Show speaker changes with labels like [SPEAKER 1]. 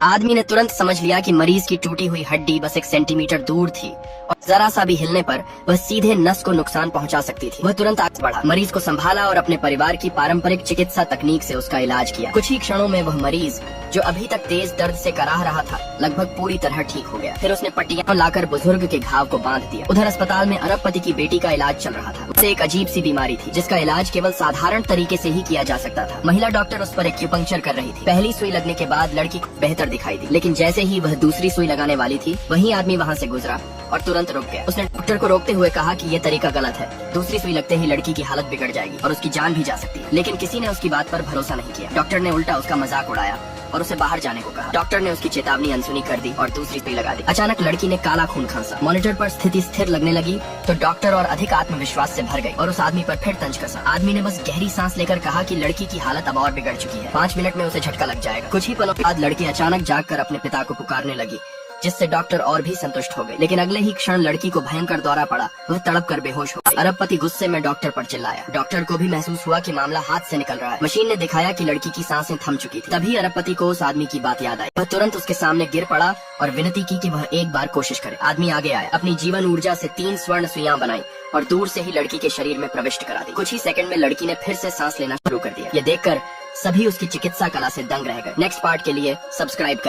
[SPEAKER 1] आदमी ने तुरंत समझ लिया कि मरीज की टूटी हुई हड्डी बस 1 सेंटीमीटर दूर थी और जरा सा भी हिलने पर वह सीधे नस को नुकसान पहुंचा सकती थी। वह तुरंत आगे बढ़ा, मरीज को संभाला और अपने परिवार की पारंपरिक चिकित्सा तकनीक से उसका इलाज किया। कुछ ही क्षणों में वह मरीज, जो अभी तक तेज दर्द से कराह रहा था, लगभग पूरी तरह ठीक हो गया। फिर उसने पट्टियां लाकर बुजुर्ग के घाव को बांध दिया। उधर अस्पताल में अरबपति की बेटी का इलाज चल रहा था। उसे एक अजीब सी बीमारी थी जिसका इलाज केवल साधारण तरीके से ही किया जा सकता था। महिला डॉक्टर उस पर एक्यूपंक्चर कर रही थी। पहली सुई लगने के बाद लड़की को बेहतर दिखाई दी, लेकिन जैसे ही वह दूसरी सुई लगाने वाली थी, वही आदमी वहाँ से गुजरा और तुरंत रुक गया। उसने डॉक्टर को रोकते हुए कहा कि ये तरीका गलत है। दूसरी सुई लगते ही लड़की की हालत बिगड़ जाएगी और उसकी जान भी जा सकती है। लेकिन किसी ने उसकी बात पर भरोसा नहीं किया। डॉक्टर ने उल्टा उसका मजाक उड़ाया और उसे बाहर जाने को कहा। डॉक्टर ने उसकी चेतावनी अनसुनी कर दी और दूसरी सुई लगा दी। अचानक लड़की ने काला खून खांसा। मॉनिटर पर स्थिति स्थिर लगने लगी तो डॉक्टर और अधिक आत्मविश्वास से भर गई और उस आदमी पर फिर तंज कसा। आदमी ने बस गहरी सांस लेकर कहा कि लड़की की हालत अब और बिगड़ चुकी है, 5 मिनट में उसे झटका लग जाएगा। कुछ ही पलों बाद लड़की अचानक जागकर अपने पिता को पुकारने लगी, जिससे डॉक्टर और भी संतुष्ट हो गए। लेकिन अगले ही क्षण लड़की को भयंकर दौरा पड़ा। वह तड़प कर बेहोश हो गई। अरबपति गुस्से में डॉक्टर पर चिल्लाया। डॉक्टर को भी महसूस हुआ कि मामला हाथ से निकल रहा है। मशीन ने दिखाया कि लड़की की सांसें थम चुकी थी। तभी अरबपति को उस आदमी की बात याद आई। वह तुरंत उसके सामने गिर पड़ा और विनती की कि वह एक बार कोशिश करे। आदमी आगे आया, अपनी जीवन ऊर्जा से 3 स्वर्ण सुइयां बनाई और दूर से ही लड़की के शरीर में प्रविष्ट करा दी। कुछ ही सेकंड में लड़की ने फिर से सांस लेना शुरू कर दिया। ये देखकर सभी उसकी चिकित्सा कला से दंग रह गए। नेक्स्ट पार्ट के लिए सब्सक्राइब कर।